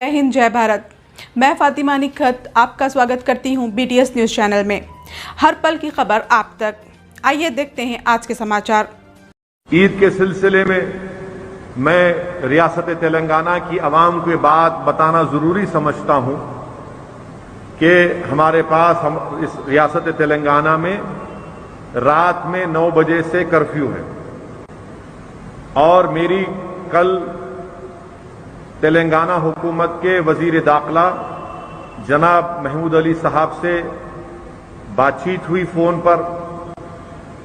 जय हिंद जय भारत। मैं फातिमा निखत आपका स्वागत करती हूं BTS न्यूज़ चैनल में। हर पल की खबर आप तक। आइए देखते हैं आज के समाचार। ईद के सिलसिले में मैं रियासत तेलंगाना की आवाम को ये बात बताना ज़रूरी समझता हूं कि हमारे पास इस रियासत तेलंगाना में रात में 9 बजे से कर्फ्यू है और मेरी कल तेलंगाना हुकूमत के वजीर दाखिला जनाब महमूद अली साहब से बातचीत हुई फ़ोन पर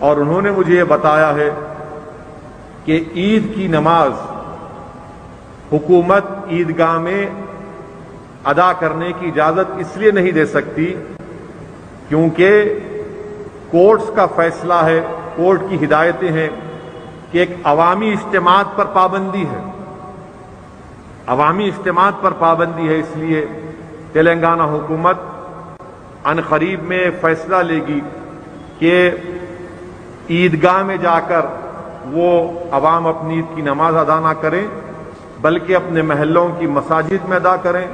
और उन्होंने मुझे ये बताया है कि ईद की नमाज हुकूमत ईदगाह में अदा करने की इजाज़त इसलिए नहीं दे सकती क्योंकि कोर्ट्स का फैसला है, कोर्ट की हिदायतें हैं कि एक अवामी इज्तिमात पर पाबंदी है, अवामी इज्तिमात पर पाबंदी है। इसलिए तेलंगाना हुकूमत अनकरीब में फैसला लेगी कि ईदगाह में जाकर वो अवाम अपनी ईद की नमाज अदा ना करें बल्कि अपने महल्लों की मसाजिद में अदा करें।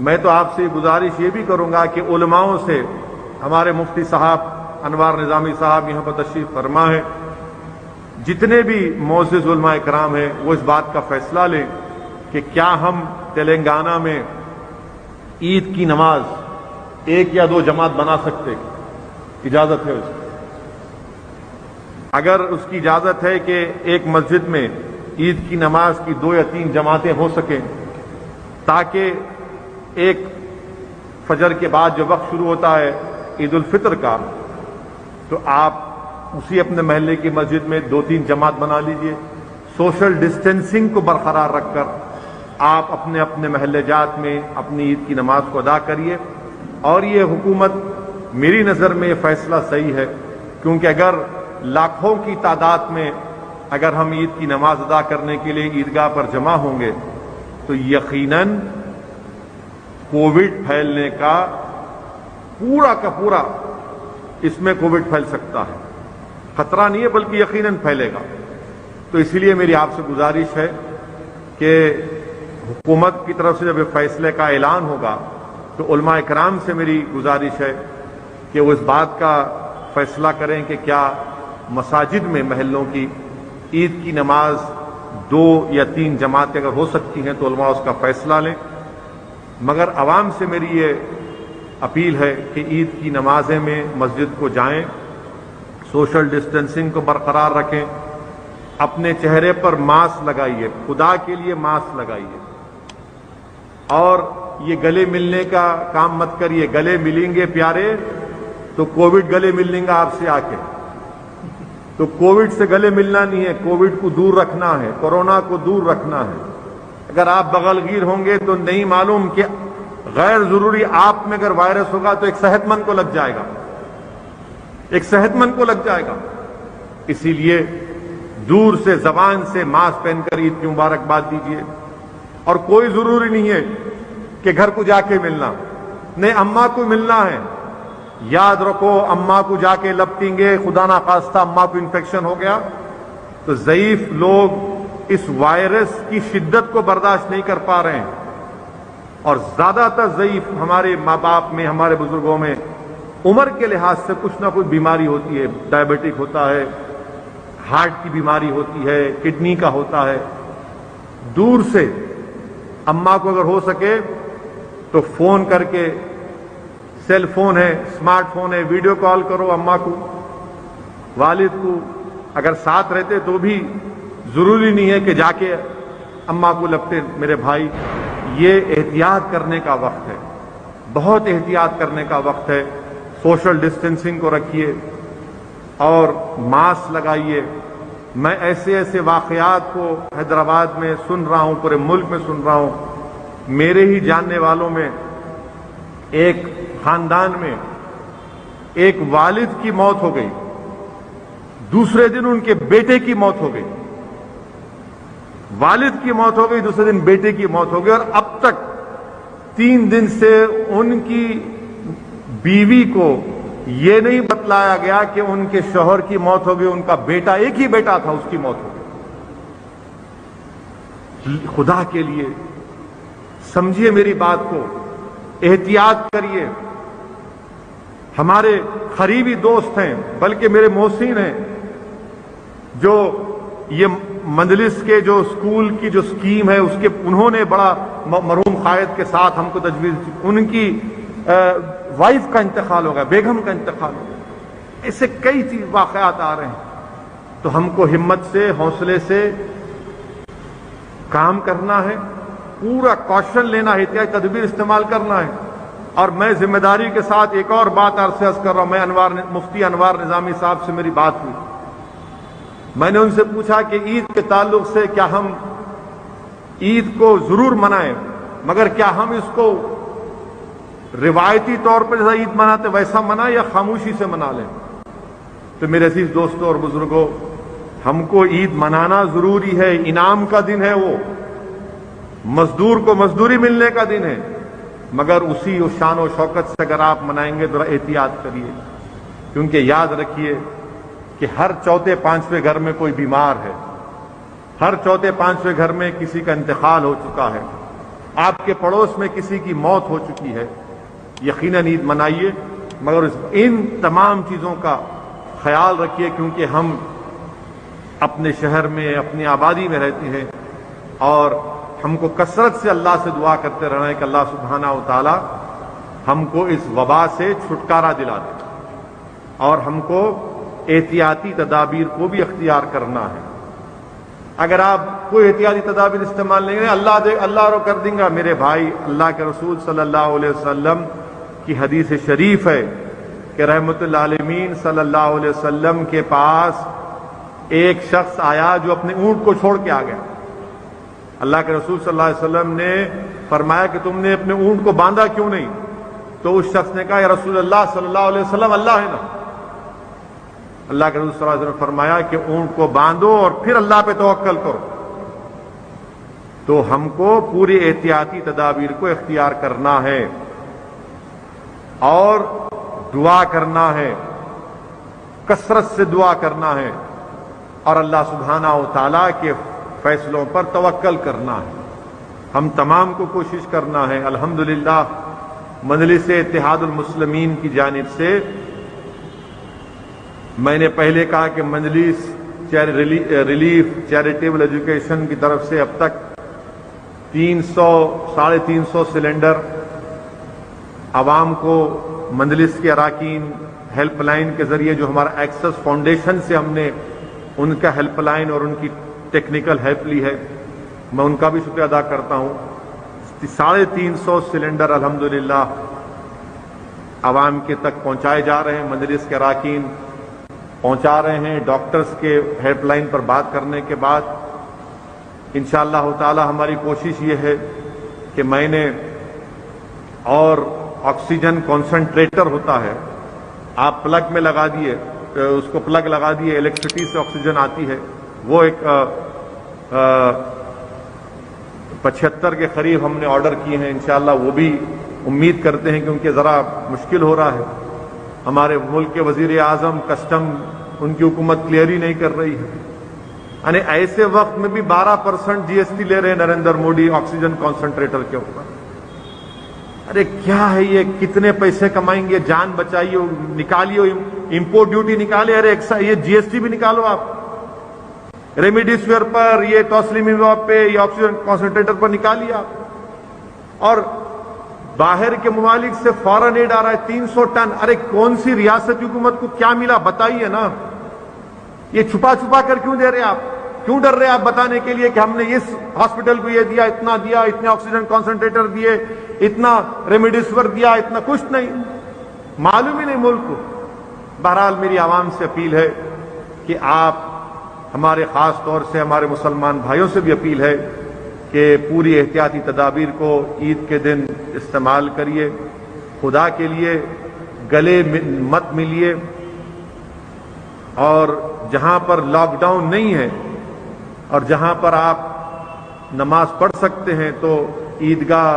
मैं तो आपसे गुजारिश ये भी करूंगा कि उलमाओं से, हमारे मुफ्ती साहब अनवार निजामी साहब यहाँ पर तशरीफ फरमा है, जितने भी मोअज़्ज़िज़ उलमा इकराम हैं वो इस बात का फैसला लें कि क्या हम तेलंगाना में ईद की नमाज 1 या 2 जमात बना सकते, इजाज़त है उसकी। अगर उसकी इजाज़त है कि एक मस्जिद में ईद की नमाज की 2 या 3 जमातें हो सकें ताकि एक फजर के बाद जो वक्त शुरू होता है ईद उल फितर का, तो आप उसी अपने महल्ले की मस्जिद में 2-3 जमात बना लीजिए। सोशल डिस्टेंसिंग को बरकरार रखकर आप अपने अपने महल्ले जात में अपनी ईद की नमाज को अदा करिए। और ये हुकूमत, मेरी नज़र में ये फैसला सही है क्योंकि अगर लाखों की तादाद में अगर हम ईद की नमाज अदा करने के लिए ईदगाह पर जमा होंगे तो यकीनन कोविड फैलने का पूरा इसमें कोविड फैल सकता है। खतरा नहीं है बल्कि यकीनन फैलेगा। तो इसीलिए मेरी आपसे गुजारिश है कि हुकूमत की तरफ से जब इस फैसले का ऐलान होगा तो उलमा इकराम से मेरी गुजारिश है कि वो इस बात का फैसला करें कि क्या मसाजिद में महल्लों की ईद की नमाज 2 या 3 जमातें अगर हो सकती हैं तो उलमा उसका फैसला लें। मगर आवाम से मेरी ये अपील है कि ईद की नमाजें में मस्जिद को जाएं, सोशल डिस्टेंसिंग को बरकरार रखें, अपने चेहरे पर मास्क लगाइए, खुदा के लिए मास्क लगाइए। और ये गले मिलने का काम मत करिए। गले मिलेंगे प्यारे तो कोविड गले मिल लेंगा आपसे आके। तो कोविड से गले मिलना नहीं है, कोविड को दूर रखना है, कोरोना को दूर रखना है। अगर आप बगलगीर होंगे तो नहीं मालूम कि गैर जरूरी आप में अगर वायरस होगा तो एक सेहतमंद को लग जाएगा, एक सेहतमंद को लग जाएगा। इसीलिए दूर से जबान से मास्क पहनकर ईद की मुबारकबाद दीजिए। और कोई जरूरी नहीं है कि घर को जाके मिलना, नहीं अम्मा को मिलना है। याद रखो, अम्मा को जाके लपटेंगे, खुदा ना खास्ता अम्मा को इन्फेक्शन हो गया तो ज़ईफ लोग इस वायरस की शिद्दत को बर्दाश्त नहीं कर पा रहे हैं। और ज्यादातर ज़ईफ हमारे माँ बाप में, हमारे बुजुर्गों में उम्र के लिहाज से कुछ ना कुछ बीमारी होती है। डायबिटिक होता है, हार्ट की बीमारी होती है, किडनी का होता है। दूर से अम्मा को अगर हो सके तो फोन करके, सेल फोन है, स्मार्टफोन है, वीडियो कॉल करो अम्मा को, वालिद को। अगर साथ रहते तो भी जरूरी नहीं है कि जाके अम्मा को लपटे। मेरे भाई, ये एहतियात करने का वक्त है, बहुत एहतियात करने का वक्त है। सोशल डिस्टेंसिंग को रखिए और मास्क लगाइए। मैं ऐसे वाकयात को हैदराबाद में सुन रहा हूं, पूरे मुल्क में सुन रहा हूं। मेरे ही जानने वालों में एक खानदान में एक वालिद की मौत हो गई, दूसरे दिन उनके बेटे की मौत हो गई। वालिद की मौत हो गई, दूसरे दिन बेटे की मौत हो गई। और अब तक 3 दिन से उनकी बीवी को ये नहीं बतलाया गया कि उनके शौहर की मौत हो गई, उनका बेटा, एक ही बेटा था, उसकी मौत हो गई। खुदा के लिए समझिए मेरी बात को, एहतियात करिए। हमारे करीबी दोस्त हैं, बल्कि मेरे मोहसिन हैं, जो ये मजलिस के जो स्कूल की जो स्कीम है उसके उन्होंने बड़ा मरहूम कायद के साथ हमको तजवीज़, उनकी वाइफ का इंतकाल हो गया, बेगम का इंतकाल हो गया। ऐसे कई चीज वाक़यात आ रहे हैं। तो हमको हिम्मत से, हौसले से काम करना है, पूरा कौशल लेना है, एहतियाती तदबीर इस्तेमाल करना है। और मैं जिम्मेदारी के साथ एक और बात अर्ज कर रहा हूं। मैं मुफ्ती अनवार निजामी साहब से मेरी बात हुई, मैंने उनसे पूछा कि ईद के ताल्लुक से क्या हम ईद को जरूर मनाएं, मगर क्या हम इसको रिवायती तौर पर जैसा ईद मनाते वैसा मनाएं या खामोशी से मना लें। तो मेरे अजीज दोस्तों और बुजुर्गों, हमको ईद मनाना जरूरी है। इनाम का दिन है वो, मजदूर को मजदूरी मिलने का दिन है, मगर उसी शान और शौकत से अगर आप मनाएंगे तो एहतियात करिए, क्योंकि याद रखिए कि हर चौथे पांचवें घर में कोई बीमार है, हर चौथे पांचवें घर में किसी का इंतकाल हो चुका है, आपके पड़ोस में किसी की मौत हो चुकी है। यकीनन ईद मनाइए, मगर इन तमाम चीजों का ख्याल रखिए, क्योंकि हम अपने शहर में, अपनी आबादी में रहते हैं और हमको कसरत से अल्लाह से दुआ करते रहना है कि अल्लाह सुब्हानहू व तआला हमको इस वबा से छुटकारा दिला दे और हमको एहतियाती तदाबीर को भी अख्तियार करना है। अगर आप कोई एहतियाती तदाबीर इस्तेमाल नहीं करें, अल्लाह रो कर देंगे। मेरे भाई, अल्लाह के रसूल सल्लल्लाहु अलैहि वसल्लम की हदीस शरीफ है कि रहमतुल आलमीन सल्लल्लाहु अलैहि वसल्लम के पास एक शख्स आया जो अपने ऊंट को छोड़ के आ गया। अल्लाह के रसूल सल्लल्लाहु अलैहि वसल्लम ने फरमाया कि तुमने अपने ऊंट को बांधा क्यों नहीं? तो उस शख्स ने कहा, या रसूल अल्लाह सल्लल्लाहु अलैहि वसल्लम, अल्लाह है ना। अल्लाह के रसूल सल्लल्लाहु अलैहि वसल्लम ने फरमाया कि ऊंट को बांधो और फिर अल्लाह पे तवक्कल करो। तो हमको पूरी एहतियाती तदाबीर को इख्तियार करना है और दुआ करना है, कसरत से दुआ करना है और अल्लाह सुब्हानहू व तआला के फैसलों पर तवक्कल करना है। हम तमाम को कोशिश करना है। अल्हम्दुलिल्लाह मजलिस इत्तेहादुल मुस्लिमीन की जानिब से, मैंने पहले कहा कि मजलिस रिलीफ चैरिटेबल एजुकेशन की तरफ से अब तक 300-350 सिलेंडर आवाम को मजलिस के अराकीन हेल्पलाइन के जरिए, जो हमारा एक्सेस फाउंडेशन से हमने उनका हेल्पलाइन और उनकी टेक्निकल हेल्प ली है, मैं उनका भी शुक्रिया अदा करता हूं। 350 सिलेंडर अल्हम्दुलिल्लाह आवाम के तक पहुंचाए जा रहे हैं, मजलिस के अराकीन पहुंचा रहे हैं। डॉक्टर्स के हेल्पलाइन पर बात करने के बाद इंशाअल्लाह ताला हमारी कोशिश ये है कि मैंने, और ऑक्सीजन कॉन्सेंट्रेटर होता है, आप प्लग में लगा दिए, उसको प्लग लगा दिए, इलेक्ट्रिसिटी से ऑक्सीजन आती है, वो एक 75 के करीब हमने ऑर्डर किए हैं। इंशाअल्लाह वो भी उम्मीद करते हैं, क्योंकि जरा मुश्किल हो रहा है। हमारे मुल्क के वजीर आजम कस्टम, उनकी हुकूमत क्लियर ही नहीं कर रही है। यानी ऐसे वक्त में भी 12% जीएसटी ले रहे हैं नरेंद्र मोदी ऑक्सीजन कॉन्सेंट्रेटर के ऊपर। अरे क्या है ये, कितने पैसे कमाएंगे? जान बचाइए, निकालिए, इंपोर्ट ड्यूटी निकाले, अरे ये जीएसटी भी निकालो आप, रेमडेसिविर पर, ये टोसिलिमैब पे, ये ऑक्सीजन कॉन्सेंट्रेटर पर निकालिए आप। और बाहर के मुमालिक से फॉरेन एड आ रहा है 300 टन। अरे कौन सी रियासत की हुकूमत को क्या मिला बताइए ना। ये छुपा छुपा कर क्यों दे रहे आप? क्यों डर रहे आप बताने के लिए कि हमने इस हॉस्पिटल को ये दिया, इतने ऑक्सीजन कॉन्सेंट्रेटर दिए, इतना रेमडेसिविर दिया, इतना कुछ नहीं, मालूम ही नहीं मुल्क को। बहरहाल मेरी आवाम से अपील है कि आप, हमारे खास तौर से हमारे मुसलमान भाइयों से भी अपील है कि पूरी एहतियाती तदाबीर को ईद के दिन इस्तेमाल करिए। खुदा के लिए गले मत मिलिए, और जहां पर लॉकडाउन नहीं है और जहां पर आप नमाज पढ़ सकते हैं, तो ईदगाह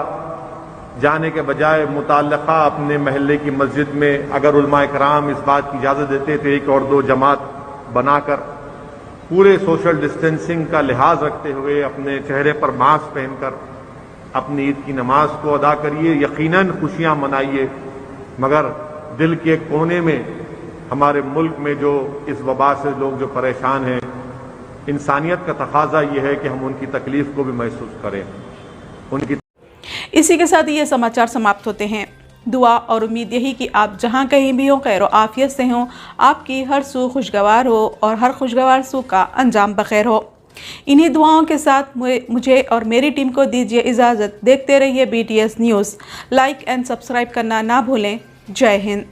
जाने के बजाय मुताल्लिका अपने महल्ले की मस्जिद में, अगर उलमा इकराम इस बात की इजाजत देते तो 1 और 2 जमात बनाकर पूरे सोशल डिस्टेंसिंग का लिहाज रखते हुए अपने चेहरे पर मास्क पहनकर اپنی عید کی نماز کو ادا کریے, یقیناً خوشیاں منائیے, مگر دل کے کونے میں ہمارے ملک میں جو اس وبا سے لوگ جو پریشان ہیں, انسانیت کا تقاضا یہ ہے کہ ہم ان کی تکلیف کو بھی محسوس کریں. ان کی اسی کے ساتھ یہ سماچار سماپت ہوتے ہیں. دعا اور امید یہی کہ آپ جہاں کہیں بھی ہوں خیر و عافیت سے ہوں, آپ کی ہر سو خوشگوار ہو اور ہر خوشگوار سو کا انجام بخیر ہو. انہی دعاؤں کے ساتھ مجھے اور میری ٹیم کو دیجیے اجازت. دیکھتے رہیے BTS news. Like and subscribe کرنا نہ بھولیں. جے ہند.